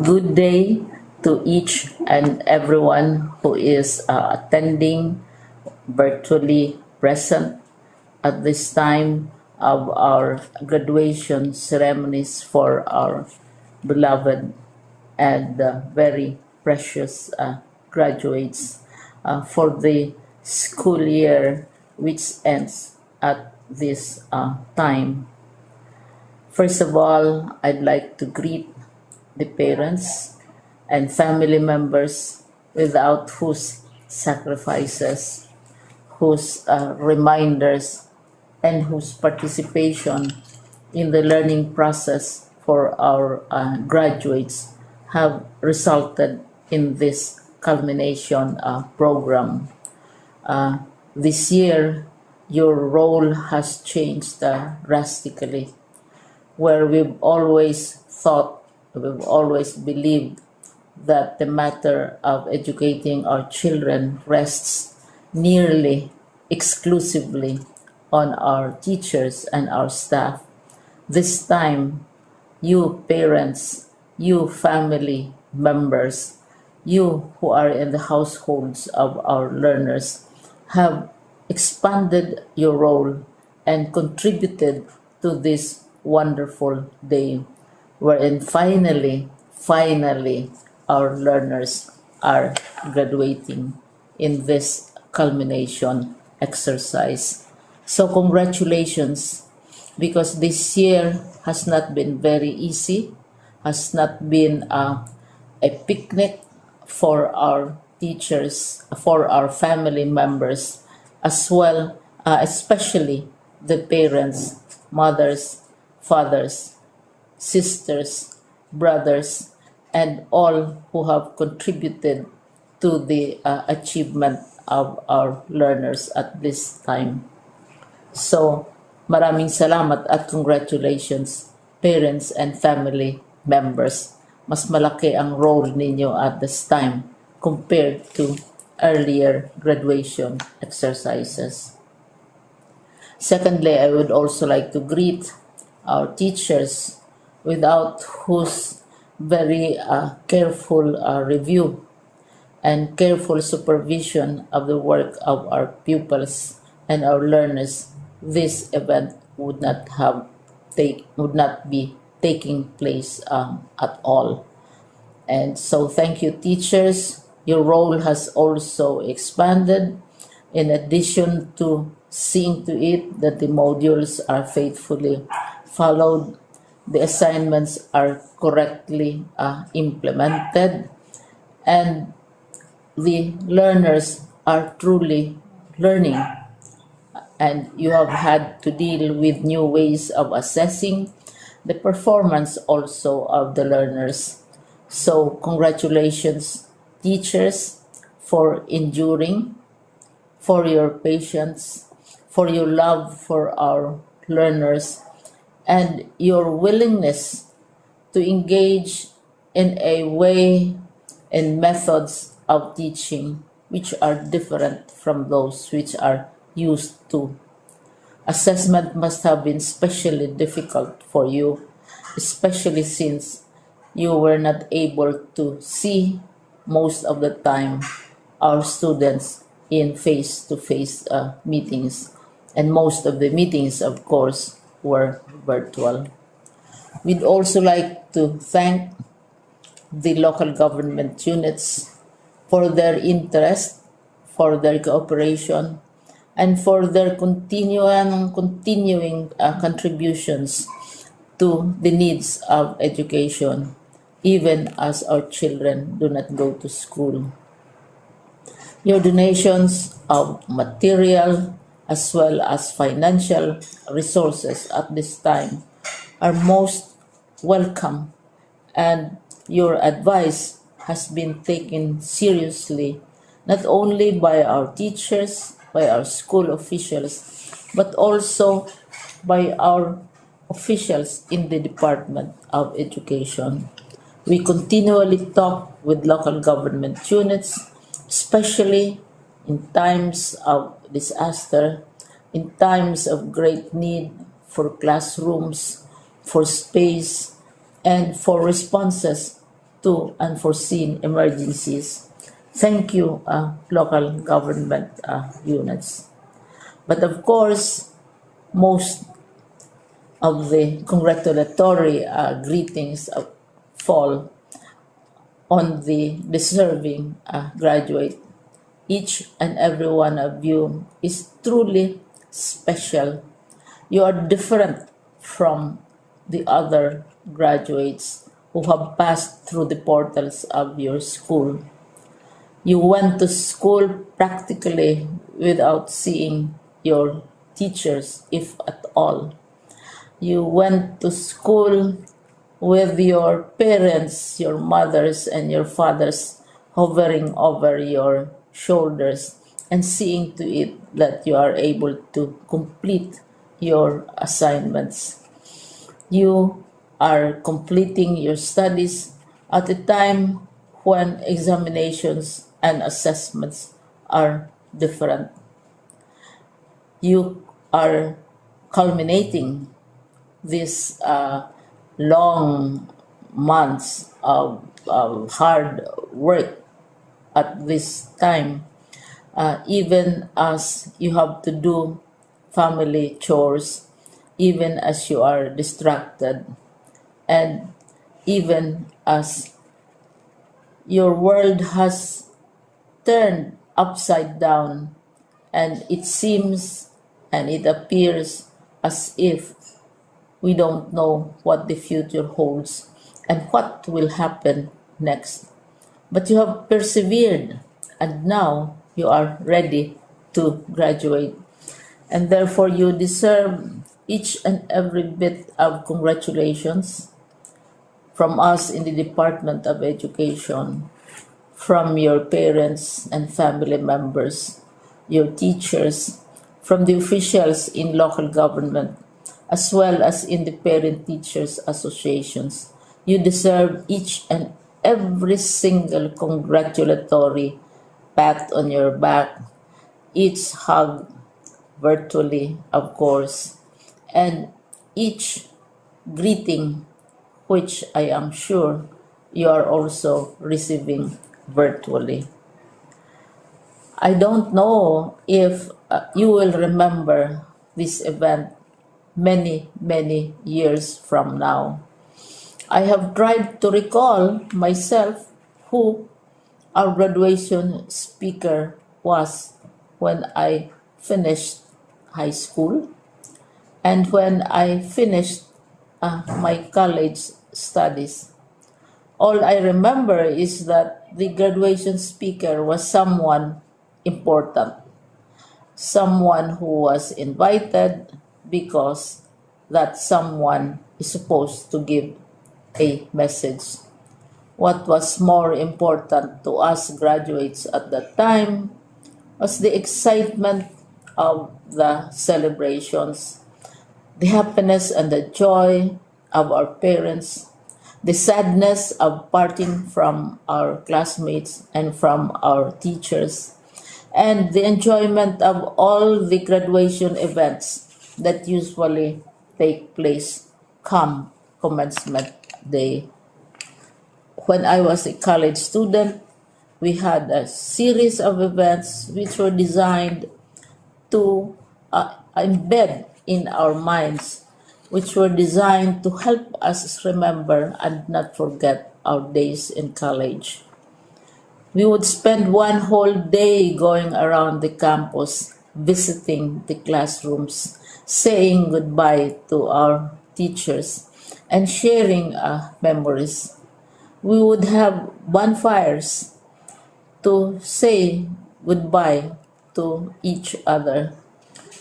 Good day to each and everyone who is attending virtually present at this time of our graduation ceremonies for our beloved and very precious graduates for the school year which ends at this time. First of all, I'd like to greet the parents and family members without whose sacrifices, whose reminders, and whose participation in the learning process for our graduates have resulted in this culmination program. This year, your role has changed drastically, where we've always believed that the matter of educating our children rests nearly exclusively on our teachers and our staff. This time, you parents, you family members, you who are in the households of our learners have expanded your role and contributed to this wonderful day wherein finally, our learners are graduating in this culmination exercise. So congratulations, because this year has not been very easy, has not been a picnic for our teachers, for our family members, as well, especially the parents, mothers, fathers, sisters, brothers, and all who have contributed to the achievement of our learners at this time. So, maraming salamat at congratulations, parents and family members. Mas malaki ang role ninyo at this time compared to earlier graduation exercises. Secondly, I would also like to greet our teachers, without whose very careful review and careful supervision of the work of our pupils and our learners, this event would not be taking place at all. And so thank you, teachers. Your role has also expanded, in addition to seeing to it that the modules are faithfully followed, the assignments are correctly implemented, and the learners are truly learning. And you have had to deal with new ways of assessing the performance also of the learners. So congratulations, teachers, for enduring, for your patience, for your love for our learners, and your willingness to engage in a way and methods of teaching which are different from those which are used to. Assessment must have been especially difficult for you, especially since you were not able to see most of the time our students in face-to-face meetings, and most of the meetings, of course, were virtual. We'd also like to thank the local government units for their interest, for their cooperation, and for their continuing contributions to the needs of education, even as our children do not go to school. Your donations of material as well as financial resources at this time are most welcome, and your advice has been taken seriously not only by our teachers, by our school officials, but also by our officials in the Department of Education. We continually talk with local government units, especially in times of disaster, in times of great need for classrooms, for space, and for responses to unforeseen emergencies. Thank you, local government units. But of course, most of the congratulatory greetings fall on the deserving graduate. Each and every one of you is truly special. You are different from the other graduates who have passed through the portals of your school. You went to school practically without seeing your teachers, if at all. You went to school with your parents, your mothers, and your fathers hovering over your shoulders and seeing to it that you are able to complete your assignments. You are completing your studies at a time when examinations and assessments are different. You are culminating these long months of hard work at this time, even as you have to do family chores, even as you are distracted, and even as your world has turned upside down, and it seems and it appears as if we don't know what the future holds and what will happen next. But you have persevered, and now you are ready to graduate. And therefore, you deserve each and every bit of congratulations from us in the Department of Education, from your parents and family members, your teachers, from the officials in local government, as well as in the parent teachers associations. You deserve each and every single congratulatory pat on your back, each hug virtually, of course, and each greeting, which I am sure you are also receiving virtually. I don't know if you will remember this event many, many years from now. I have tried to recall myself who our graduation speaker was when I finished high school and when I finished my college studies. All I remember is that the graduation speaker was someone important, someone who was invited because that someone is supposed to give a message. What was more important to us graduates at that time was the excitement of the celebrations, the happiness and the joy of our parents, the sadness of parting from our classmates and from our teachers, and the enjoyment of all the graduation events that usually take place come commencement day. When I was a college student, we had a series of events which were designed to embed in our minds, which were designed to help us remember and not forget our days in college. We would spend one whole day going around the campus, visiting the classrooms, saying goodbye to our teachers, and sharing memories. We would have bonfires to say goodbye to each other.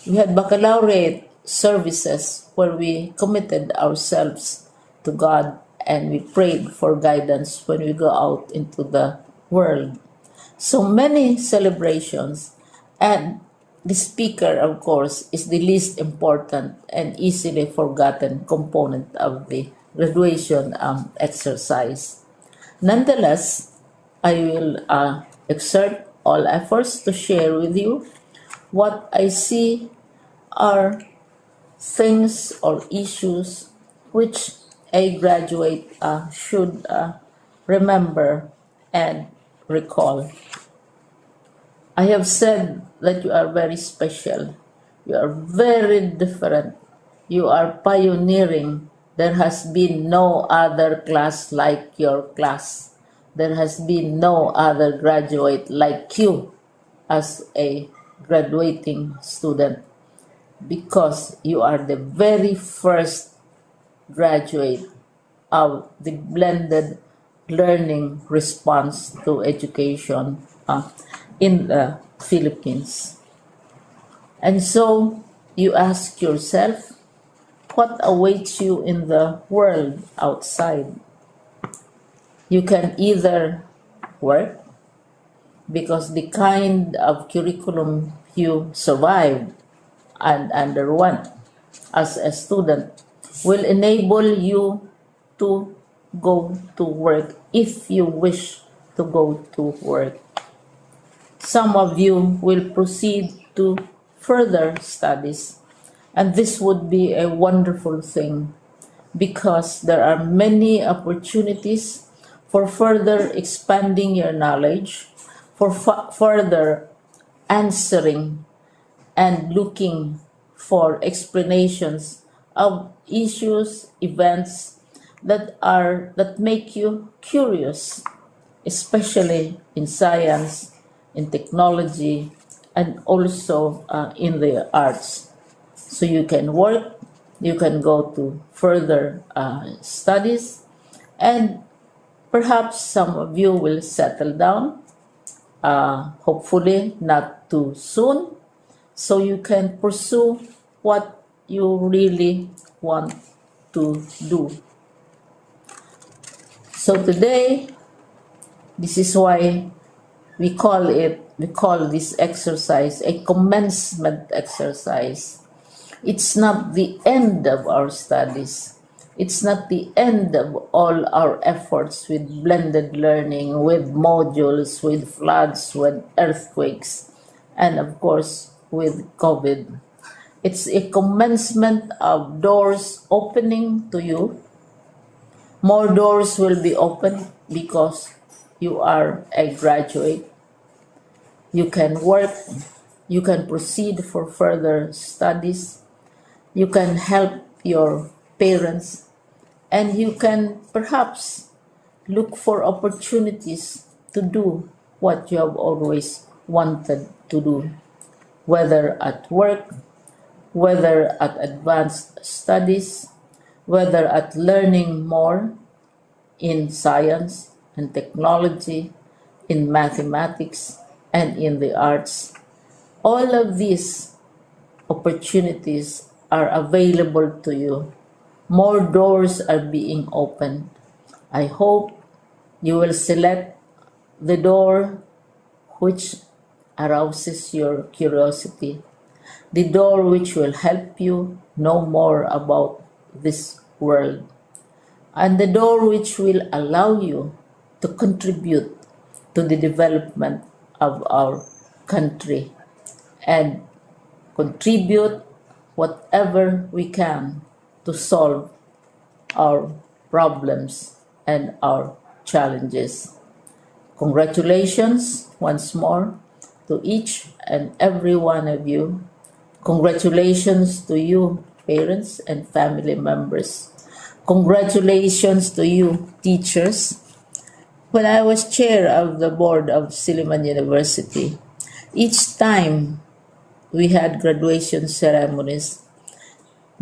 We had baccalaureate services where we committed ourselves to God and we prayed for guidance when we go out into the world. So many celebrations, and the speaker, of course, is the least important and easily forgotten component of the graduation exercise. Nonetheless, I will exert all efforts to share with you what I see are things or issues which a graduate should remember, and recall. I have said that you are very special. You are very different. You are pioneering. There has been no other class like your class. There has been no other graduate like you as a graduating student, because you are the very first graduate of the blended learning response to education in the Philippines. And so you ask yourself, what awaits you in the world outside? You can either work, because the kind of curriculum you survived and underwent as a student will enable you to go to work if you wish to go to work. Some of you will proceed to further studies, and this would be a wonderful thing, because there are many opportunities for further expanding your knowledge, for further answering and looking for explanations of issues, events that make you curious, especially in science, in technology, and also in the arts. So you can work, you can go to further studies, and perhaps some of you will settle down, hopefully not too soon, so you can pursue what you really want to do. So today, this is why we call this exercise a commencement exercise. It's not the end of our studies. It's not the end of all our efforts with blended learning, with modules, with floods, with earthquakes, and of course with COVID. It's a commencement of doors opening to you. More doors will be opened because you are a graduate. You can work, you can proceed for further studies, you can help your parents, and you can perhaps look for opportunities to do what you have always wanted to do, whether at work, whether at advanced studies, whether at learning more in science and technology, in mathematics, and in the arts. All of these opportunities are available to you. More doors are being opened. I hope you will select the door which arouses your curiosity, the door which will help you know more about this world, and the door which will allow you to contribute to the development of our country and contribute whatever we can to solve our problems and our challenges. Congratulations once more to each and every one of you. Congratulations to you, parents and family members. Congratulations to you, teachers. When I was chair of the board of Silliman University, each time we had graduation ceremonies,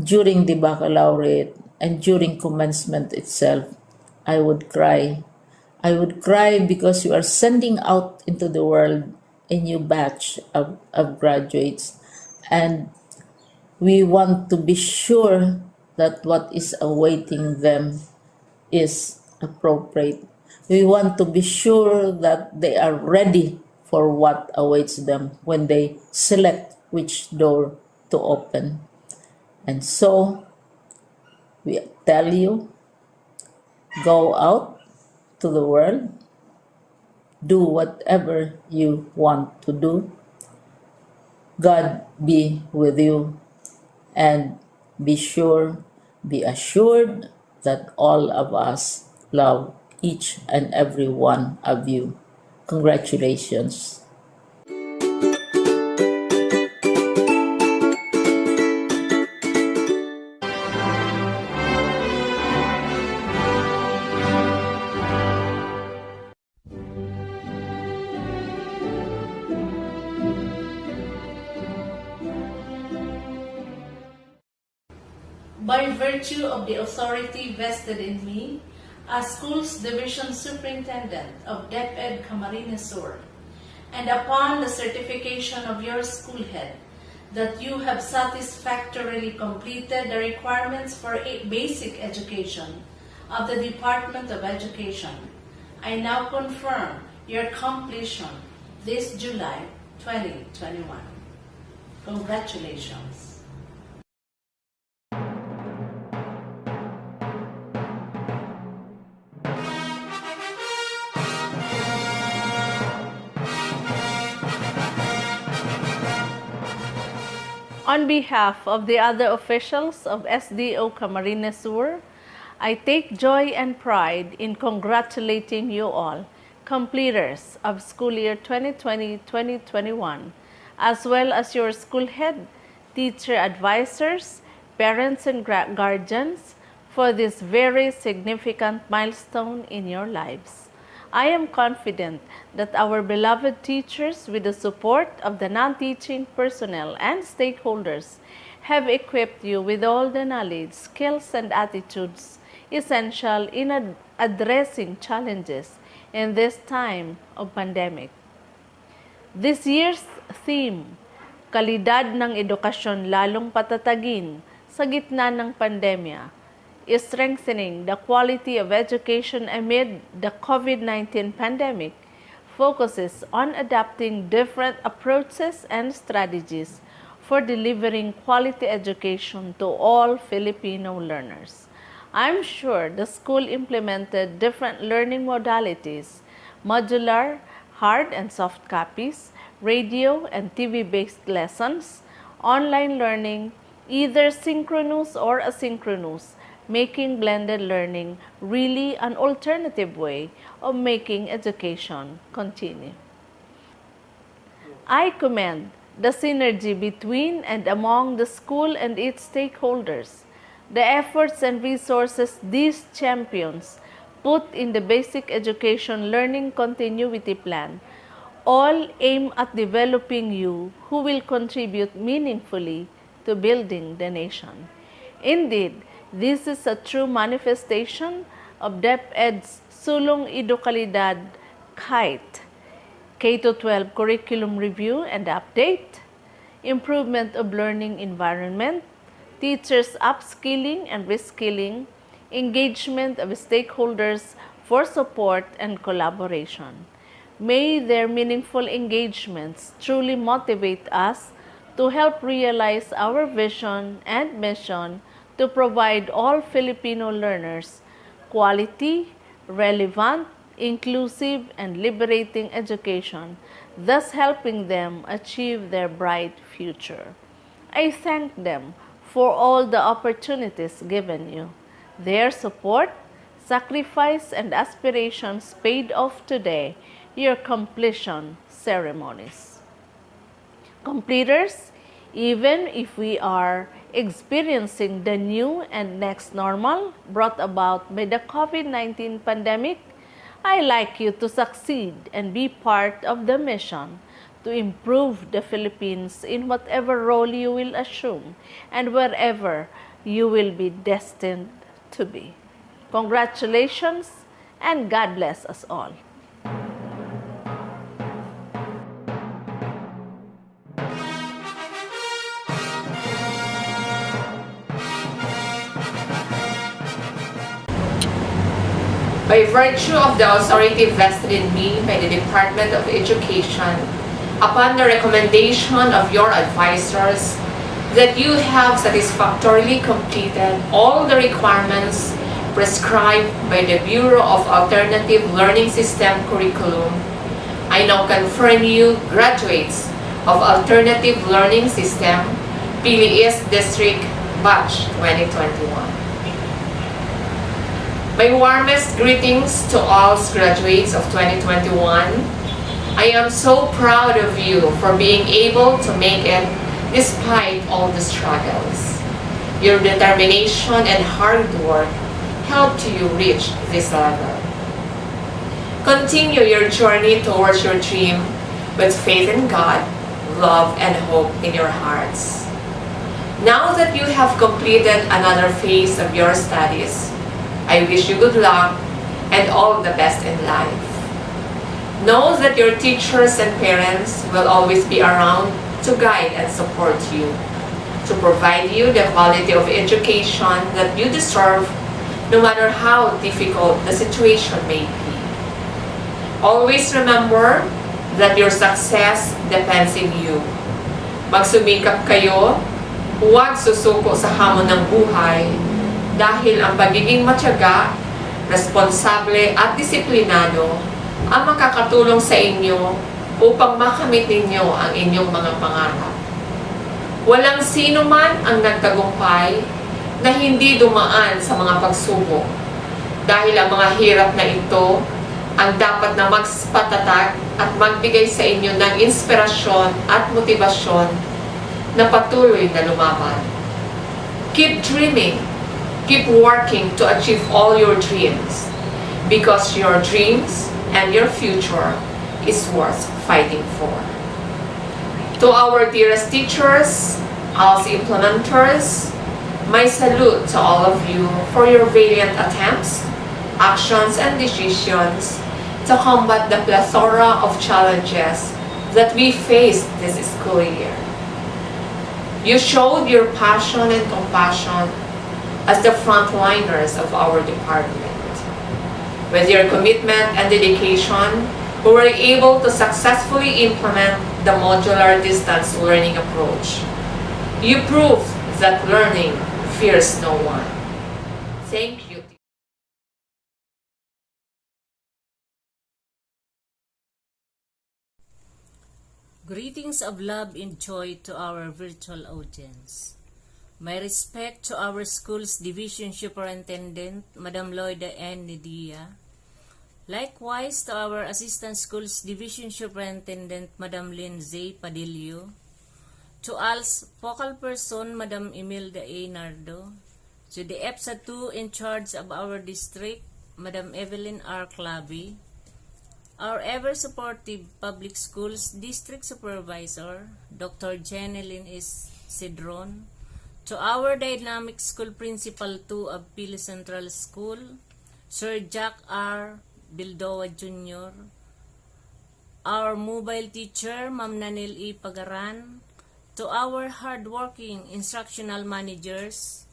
during the baccalaureate and during commencement itself, I would cry. I would cry because you are sending out into the world a new batch of graduates, and we want to be sure that what is awaiting them is appropriate. We want to be sure that they are ready for what awaits them when they select which door to open. And so we tell you, go out to the world, do whatever you want to do. God be with you, and be assured that all of us love each and every one of you. Congratulations. By virtue of the authority vested in me as Schools Division Superintendent of DepEd Camarines Sur, and upon the certification of your school head that you have satisfactorily completed the requirements for basic education of the Department of Education, I now confirm your completion this July 2021. Congratulations. On behalf of the other officials of SDO Camarines Sur, I take joy and pride in congratulating you all, completers of school year 2020-2021, as well as your school head, teacher advisors, parents and guardians, for this very significant milestone in your lives. I am confident that our beloved teachers, with the support of the non-teaching personnel and stakeholders, have equipped you with all the knowledge, skills, and attitudes essential in addressing challenges in this time of pandemic. This year's theme, Kalidad ng Edukasyon Lalong Patatagin sa Gitna ng Pandemya, is strengthening the quality of education amid the COVID-19 pandemic, focuses on adapting different approaches and strategies for delivering quality education to all Filipino learners. I'm sure the school implemented different learning modalities, modular, hard and soft copies, radio and TV-based lessons, online learning, either synchronous or asynchronous, making blended learning really an alternative way of making education continue. I commend the synergy between and among the school and its stakeholders, the efforts and resources these champions put in the Basic Education Learning Continuity Plan, all aim at developing you who will contribute meaningfully to building the nation. Indeed, this is a true manifestation of DepEd's Sulong Edukalidad KITE, K-12 Curriculum Review and Update, improvement of learning environment, teachers' upskilling and reskilling, engagement of stakeholders for support and collaboration. May their meaningful engagements truly motivate us to help realize our vision and mission to provide all Filipino learners quality, relevant, inclusive, and liberating education, thus helping them achieve their bright future. I thank them for all the opportunities given you. Their support, sacrifice, and aspirations paid off today, your completion ceremonies. Completers, even if we are experiencing the new and next normal brought about by the COVID-19 pandemic, I like you to succeed and be part of the mission to improve the Philippines in whatever role you will assume and wherever you will be destined to be. Congratulations and God bless us all. By virtue of the authority vested in me by the Department of Education, upon the recommendation of your advisors, that you have satisfactorily completed all the requirements prescribed by the Bureau of Alternative Learning System Curriculum, I now confirm you graduates of Alternative Learning System, Pili East District, Batch 2021. My warmest greetings to all graduates of 2021. I am so proud of you for being able to make it despite all the struggles. Your determination and hard work helped you reach this level. Continue your journey towards your dream with faith in God, love, and hope in your hearts. Now that you have completed another phase of your studies, I wish you good luck and all the best in life. Know that your teachers and parents will always be around to guide and support you, to provide you the quality of education that you deserve, no matter how difficult the situation may be. Always remember that your success depends in you. Magsumikap kayo, huwag susuko sa hamon ng buhay, dahil ang pagiging matyaga, responsable at disiplinado ang makakatulong sa inyo upang makamit ninyo ang inyong mga pangarap. Walang sino man ang nagtagumpay na hindi dumaan sa mga pagsubok, dahil ang mga hirap na ito ang dapat na magpatatag at magbigay sa inyo ng inspirasyon at motibasyon na patuloy na lumaban. Keep dreaming. Keep working to achieve all your dreams, because your dreams and your future is worth fighting for. To our dearest teachers, Als implementers, my salute to all of you for your valiant attempts, actions, and decisions to combat the plethora of challenges that we faced this school year. You showed your passion and compassion as the frontliners of our department. With your commitment and dedication, we were able to successfully implement the modular distance learning approach. You proved that learning fears no one. Thank you. Greetings of love and joy to our virtual audience. My respect to our school's division superintendent, Madam Loida N. Nidia. Likewise to our assistant school's division superintendent, Madam Lynn Z. Padillo. To Als focal person, Madam Imelda A. Nardo. To the EPSA 2 in charge of our district, Madam Evelyn R. Clavi. Our ever-supportive public schools district supervisor, Dr. Jeneline S. Cedron. To our dynamic school principal 2 of Pili Central School, Sir Jack R. Bildoa Jr. Our mobile teacher, Ma'am Nanil E. Pagaran. To our hardworking instructional managers,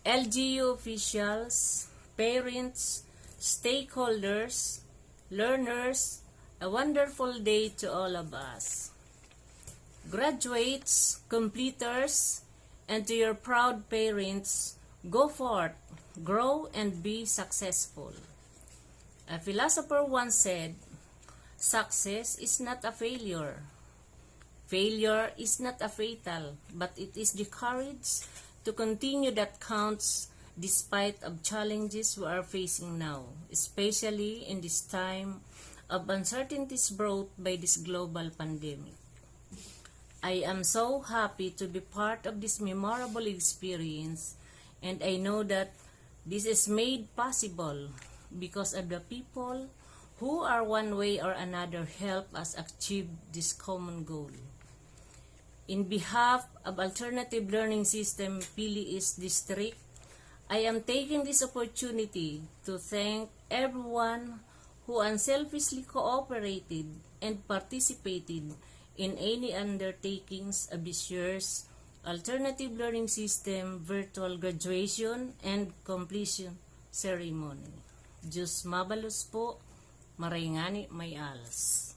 LGU officials, parents, stakeholders, learners, a wonderful day to all of us. Graduates, completers, and to your proud parents, go forth, grow, and be successful. A philosopher once said, success is not a failure. Failure is not a fatal, but it is the courage to continue that counts despite of challenges we are facing now, especially in this time of uncertainties brought by this global pandemic. I am so happy to be part of this memorable experience, and I know that this is made possible because of the people who are one way or another help us achieve this common goal. In behalf of Alternative Learning System Pili East District, I am taking this opportunity to thank everyone who unselfishly cooperated and participated in any undertakings of this year's Alternative Learning System virtual graduation and completion ceremony. Diyos mabalos po, marayngani may alas.